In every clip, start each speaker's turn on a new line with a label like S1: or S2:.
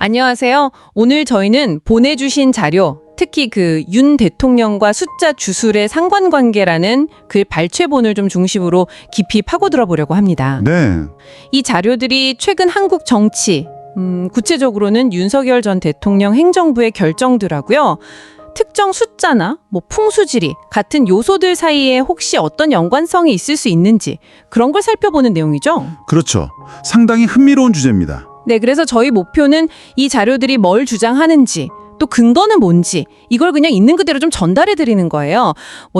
S1: 안녕하세요. 오늘 저희는 보내주신 자료, 특히 그 윤 대통령과 숫자 주술의 상관관계라는 그 발췌본을 좀 중심으로 깊이 파고들어 보려고 합니다.
S2: 네,
S1: 이 자료들이 최근 한국 정치, 구체적으로는 윤석열 전 대통령 행정부의 결정들하고요. 특정 숫자나 풍수지리 같은 요소들 사이에 혹시 어떤 연관성이 있을 수 있는지 그런 걸 살펴보는 내용이죠.
S2: 그렇죠. 상당히 흥미로운 주제입니다.
S1: 네, 그래서 저희 목표는 이 자료들이 뭘 주장하는지, 또 근거는 뭔지 이걸 그냥 있는 그대로 좀 전달해 드리는 거예요.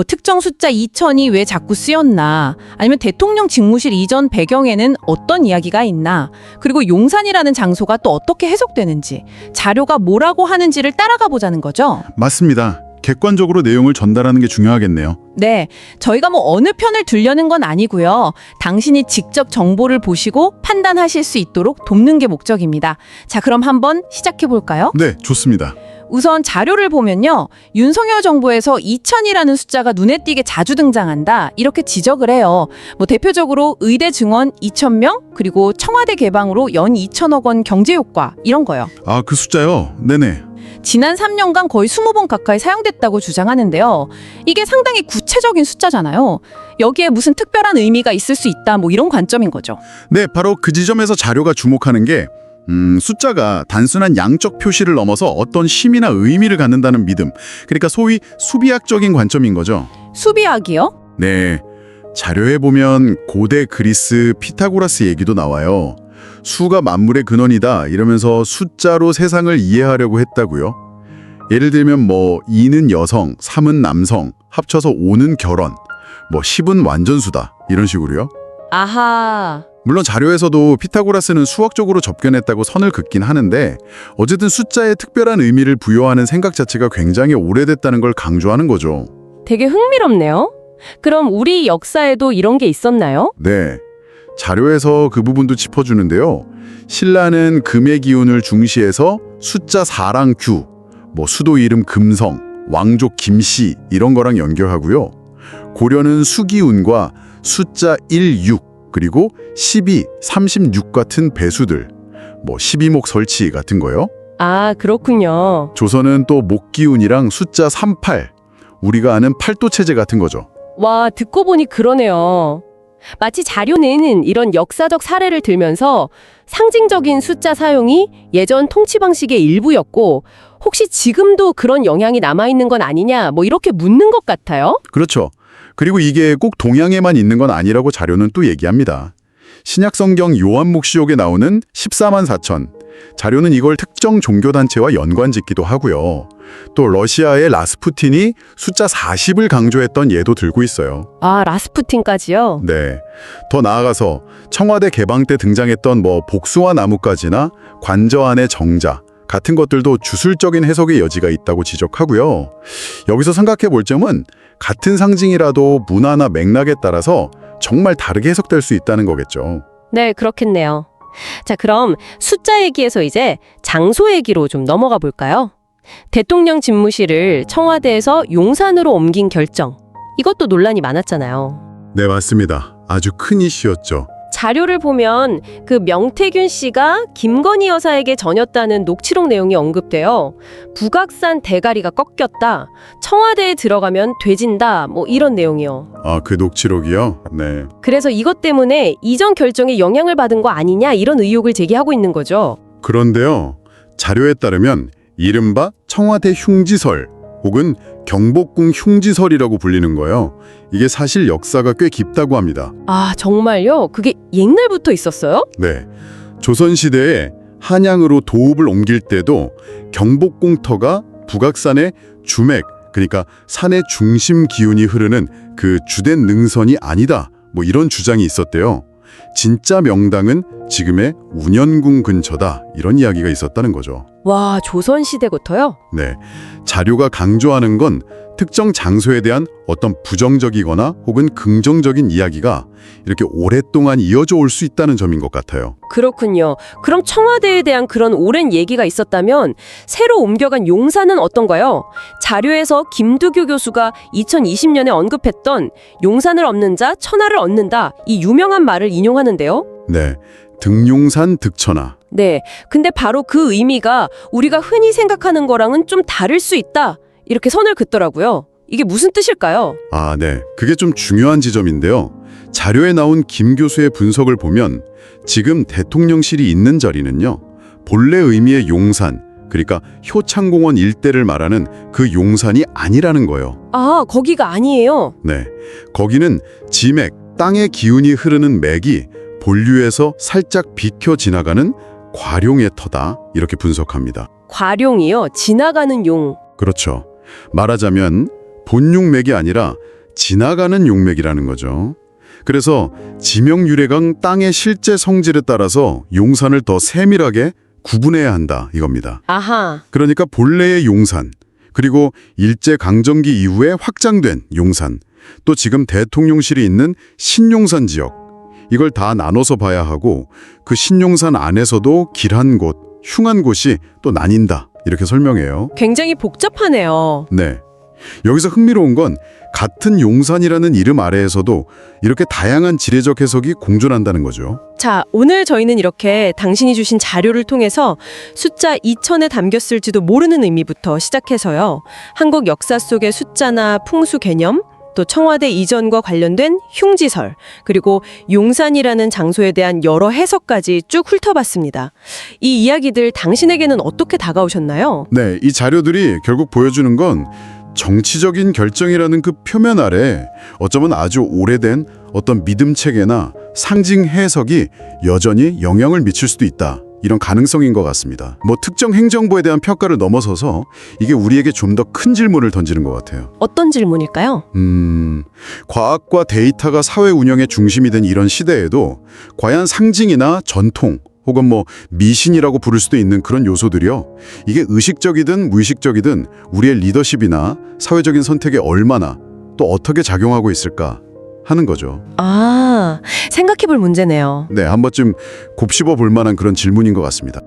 S1: 특정 숫자 2000이 왜 자꾸 쓰였나, 아니면 대통령 직무실 이전 배경에는 어떤 이야기가 있나, 그리고 용산이라는 장소가 또 어떻게 해석되는지, 자료가 뭐라고 하는지를 따라가 보자는 거죠.
S2: 맞습니다. 객관적으로 내용을 전달하는 게 중요하겠네요.
S1: 네, 저희가 어느 편을 들려는 건 아니고요. 당신이 직접 정보를 보시고 판단하실 수 있도록 돕는 게 목적입니다. 자, 그럼 한번 시작해 볼까요?
S2: 네, 좋습니다.
S1: 우선 자료를 보면요. 윤석열 정부에서 2000이라는 숫자가 눈에 띄게 자주 등장한다. 이렇게 지적을 해요. 대표적으로 의대 증원 2000명, 그리고 청와대 개방으로 연 2000억 원 경제 효과 이런 거요.
S2: 아, 그 숫자요? 네네.
S1: 지난 3년간 거의 20번 가까이 사용됐다고 주장하는데요. 이게 상당히 구체적인 숫자잖아요. 여기에 무슨 특별한 의미가 있을 수 있다, 이런 관점인 거죠.
S2: 네, 바로 그 지점에서 자료가 주목하는 게 숫자가 단순한 양적 표시를 넘어서 어떤 심의나 의미를 갖는다는 믿음, 그러니까 소위 수비학적인 관점인 거죠.
S1: 수비학이요?
S2: 네, 자료에 보면 고대 그리스 피타고라스 얘기도 나와요. 수가 만물의 근원이다 이러면서 숫자로 세상을 이해하려고 했다고요. 예를 들면 2는 여성, 3은 남성, 합쳐서 5는 결혼, 10은 완전수다 이런 식으로요.
S1: 아하.
S2: 물론 자료에서도 피타고라스는 수학적으로 접견했다고 선을 긋긴 하는데 어쨌든 숫자에 특별한 의미를 부여하는 생각 자체가 굉장히 오래됐다는 걸 강조하는 거죠.
S3: 되게 흥미롭네요. 그럼 우리 역사에도 이런 게 있었나요?
S2: 네, 자료에서 그 부분도 짚어주는데요. 신라는 금의 기운을 중시해서 숫자 4랑 규, 수도 이름 금성, 왕족 김씨 이런 거랑 연결하고요. 고려는 수기운과 숫자 1, 6, 그리고 12, 36 같은 배수들, 12목 설치 같은 거요.
S3: 아, 그렇군요.
S2: 조선은 또 목기운이랑 숫자 38, 우리가 아는 팔도체제 같은 거죠.
S3: 와, 듣고 보니 그러네요. 마치 자료는 이런 역사적 사례를 들면서 상징적인 숫자 사용이 예전 통치 방식의 일부였고 혹시 지금도 그런 영향이 남아있는 건 아니냐 이렇게 묻는 것 같아요.
S2: 그렇죠. 그리고 이게 꼭 동양에만 있는 건 아니라고 자료는 또 얘기합니다. 신약성경 요한묵시록에 나오는 14만 4천, 자료는 이걸 특정 종교단체와 연관짓기도 하고요. 또 러시아의 라스푸틴이 숫자 40을 강조했던 예도 들고 있어요.
S3: 아, 라스푸틴까지요?
S2: 네. 더 나아가서 청와대 개방 때 등장했던 복숭아 나무까지나 관저 안의 정자 같은 것들도 주술적인 해석의 여지가 있다고 지적하고요. 여기서 생각해 볼 점은 같은 상징이라도 문화나 맥락에 따라서 정말 다르게 해석될 수 있다는 거겠죠.
S3: 네, 그렇겠네요. 자, 그럼 숫자 얘기에서 이제 장소 얘기로 좀 넘어가 볼까요? 대통령 집무실을 청와대에서 용산으로 옮긴 결정. 이것도 논란이 많았잖아요.
S2: 네, 맞습니다. 아주 큰 이슈였죠.
S3: 자료를 보면 그 명태균 씨가 김건희 여사에게 전했다는 녹취록 내용이 언급돼요. 북악산 대가리가 꺾였다. 청와대에 들어가면 돼진다. 이런 내용이요.
S2: 아, 그 녹취록이요? 네.
S3: 그래서 이것 때문에 이전 결정에 영향을 받은 거 아니냐 이런 의혹을 제기하고 있는 거죠.
S2: 그런데요. 자료에 따르면 이른바 청와대 흉지설 혹은 경복궁 흉지설이라고 불리는 거예요. 이게 사실 역사가 꽤 깊다고 합니다.
S3: 아, 정말요? 그게 옛날부터 있었어요?
S2: 네. 조선시대에 한양으로 도읍을 옮길 때도 경복궁터가 북악산의 주맥, 그러니까 산의 중심 기운이 흐르는 그 주된 능선이 아니다. 이런 주장이 있었대요. 진짜 명당은 지금의 운현궁 근처다. 이런 이야기가 있었다는 거죠.
S3: 와, 조선시대부터요?
S2: 네. 자료가 강조하는 건 특정 장소에 대한 어떤 부정적이거나 혹은 긍정적인 이야기가 이렇게 오랫동안 이어져 올 수 있다는 점인 것 같아요.
S3: 그렇군요. 그럼 청와대에 대한 그런 오랜 얘기가 있었다면 새로 옮겨간 용산은 어떤가요? 자료에서 김두규 교수가 2020년에 언급했던 용산을 얻는 자 천하를 얻는다 이 유명한 말을 인용하는데요.
S2: 네. 등용산 득천하
S3: 네. 근데 바로 그 의미가 우리가 흔히 생각하는 거랑은 좀 다를 수 있다. 이렇게 선을 긋더라고요. 이게 무슨 뜻일까요?
S2: 아, 네. 그게 좀 중요한 지점인데요. 자료에 나온 김 교수의 분석을 보면 지금 대통령실이 있는 자리는요. 본래 의미의 용산, 그러니까 효창공원 일대를 말하는 그 용산이 아니라는 거예요.
S3: 아, 거기가 아니에요.
S2: 네. 거기는 지맥, 땅의 기운이 흐르는 맥이 본류에서 살짝 비켜 지나가는 과룡의 터다. 이렇게 분석합니다.
S3: 과룡이요. 지나가는 용.
S2: 그렇죠. 말하자면 본용맥이 아니라 지나가는 용맥이라는 거죠. 그래서 지명유래강 땅의 실제 성질에 따라서 용산을 더 세밀하게 구분해야 한다 이겁니다.
S3: 아하.
S2: 그러니까 본래의 용산, 그리고 일제강점기 이후에 확장된 용산, 또 지금 대통령실이 있는 신용산 지역, 이걸 다 나눠서 봐야 하고 그 신용산 안에서도 길한 곳, 흉한 곳이 또 나뉜다 이렇게 설명해요.
S3: 굉장히 복잡하네요.
S2: 네. 여기서 흥미로운 건 같은 용산이라는 이름 아래에서도 이렇게 다양한 지리적 해석이 공존한다는 거죠.
S3: 자, 오늘 저희는 이렇게 당신이 주신 자료를 통해서 숫자 2000에 담겼을지도 모르는 의미부터 시작해서요. 한국 역사 속의 숫자나 풍수 개념, 또 청와대 이전과 관련된 흉지설, 그리고 용산이라는 장소에 대한 여러 해석까지 쭉 훑어봤습니다. 이 이야기들 당신에게는 어떻게 다가오셨나요?
S2: 네, 이 자료들이 결국 보여주는 건 정치적인 결정이라는 그 표면 아래 어쩌면 아주 오래된 어떤 믿음 체계나 상징 해석이 여전히 영향을 미칠 수도 있다. 이런 가능성인 것 같습니다. 뭐 특정 행정부에 대한 평가를 넘어서서 이게 우리에게 좀 더 큰 질문을 던지는 것 같아요.
S3: 어떤 질문일까요?
S2: 과학과 데이터가 사회 운영의 중심이 된 이런 시대에도 과연 상징이나 전통 혹은 뭐 미신이라고 부를 수도 있는 그런 요소들이요. 이게 의식적이든 무의식적이든 우리의 리더십이나 사회적인 선택에 얼마나 또 어떻게 작용하고 있을까 하는 거죠.
S3: 아, 생각해볼 문제네요.
S2: 네, 한 번쯤 곱씹어 볼 만한 그런 질문인 것 같습니다.